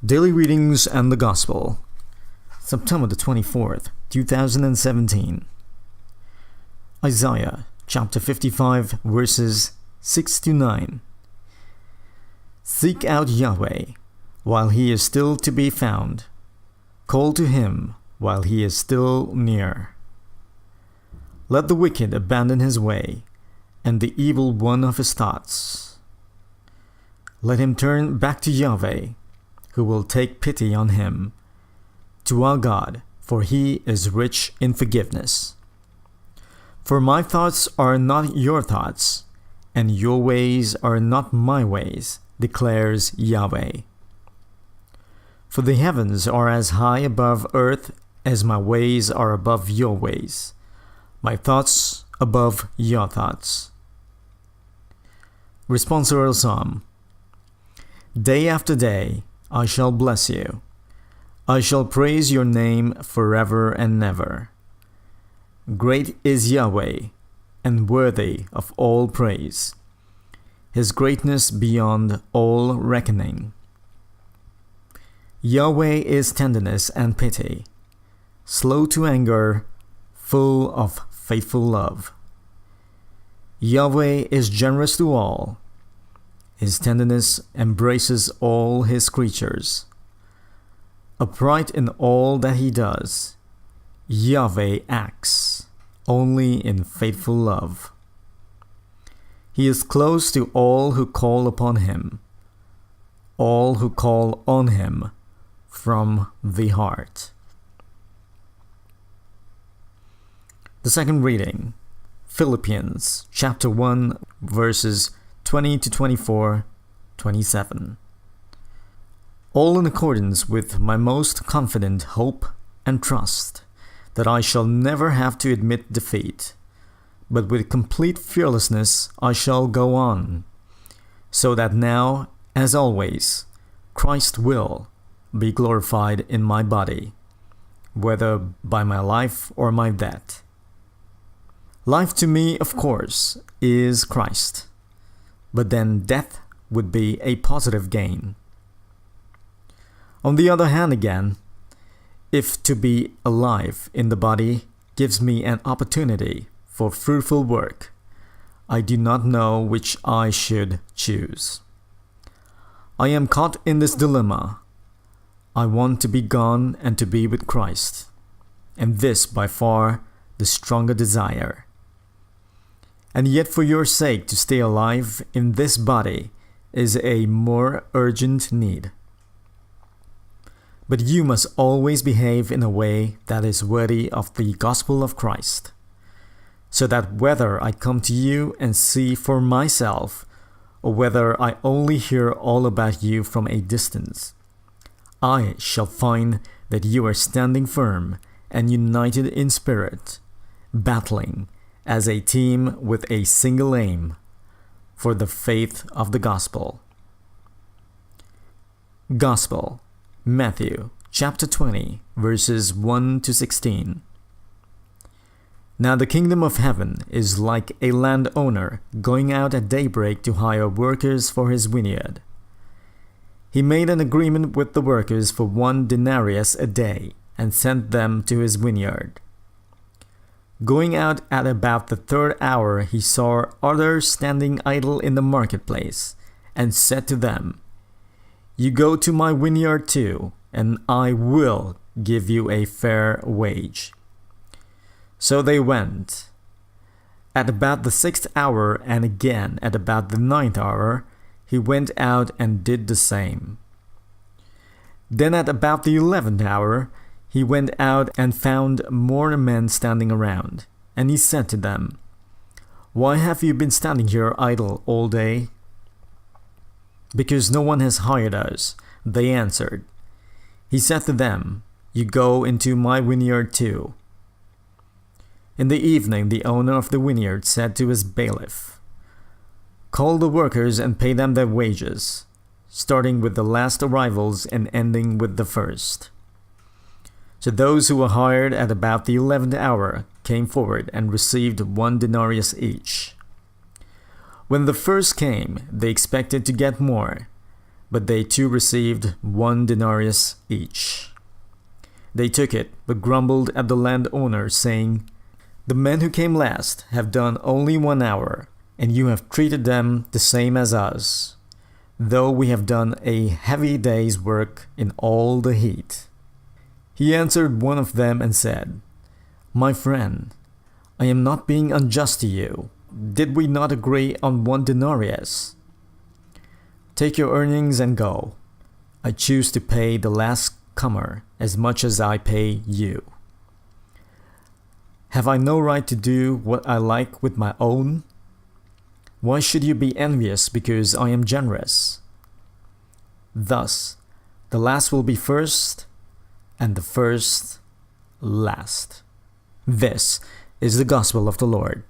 Daily Readings and the Gospel, September the 24th, 2017. Isaiah chapter 55 verses 6 to 9. Seek out Yahweh while he is still to be found. Call to him while he is still near. Let the wicked abandon his way, and the evil one of his thoughts. Let him turn back to Yahweh, who will take pity on him, to our God, for he is rich in forgiveness. For my thoughts are not your thoughts, and your ways are not my ways, declares Yahweh. For the heavens are as high above earth as my ways are above your ways, my thoughts above your thoughts. Responsorial Psalm. Day after day I shall bless you. I shall praise your name forever and ever. Great is Yahweh, and worthy of all praise. His greatness beyond all reckoning. Yahweh is tenderness and pity, slow to anger, full of faithful love. Yahweh is generous to all. His tenderness embraces all his creatures. Upright in all that he does, Yahweh acts only in faithful love. He is close to all who call upon him, all who call on him from the heart. The second reading, Philippians chapter 1 verses 20 to 24, 27. All in accordance with my most confident hope and trust that I shall never have to admit defeat, but with complete fearlessness I shall go on, so that now, as always, Christ will be glorified in my body, whether by my life or my death. Life to me, of course, is Christ. But then death would be a positive gain. On the other hand again, if to be alive in the body gives me an opportunity for fruitful work, I do not know which I should choose. I am caught in this dilemma. I want to be gone and to be with Christ, and this by far the stronger desire. And yet for your sake to stay alive in this body is a more urgent need. But you must always behave in a way that is worthy of the gospel of Christ, so that whether I come to you and see for myself, or whether I only hear all about you from a distance, I shall find that you are standing firm and united in spirit, battling as a team with a single aim, for the faith of the gospel. Gospel, Matthew chapter 20, verses 1 to 16. Now the kingdom of heaven is like a landowner going out at daybreak to hire workers for his vineyard. He made an agreement with the workers for 1 denarius a day and sent them to his vineyard. Going out at about the 3rd hour, he saw others standing idle in the marketplace, and said to them, You go to my vineyard too, and I will give you a fair wage. So they went. At about the 6th hour, and again at about the 9th hour, he went out and did the same. Then at about the 11th hour, he went out and found more men standing around, and he said to them, Why have you been standing here idle all day? Because no one has hired us, they answered. He said to them, You go into my vineyard too. In the evening the owner of the vineyard said to his bailiff, Call the workers and pay them their wages, starting with the last arrivals and ending with the first. So those who were hired at about the 11th hour came forward and received 1 denarius each. When the first came, they expected to get more, But they too received 1 denarius each. They took it, but grumbled at the landowner, saying, "The men who came last have done only 1 hour, and you have treated them the same as us, though we have done a heavy day's work in all the heat." He answered one of them and said, "My friend, I am not being unjust to you. Did we not agree on 1 denarius? Take your earnings and go. I choose to pay the last comer as much as I pay you. Have I no right to do what I like with my own? Why should you be envious because I am generous?" Thus, the last will be first, and the first last. This is the gospel of the Lord.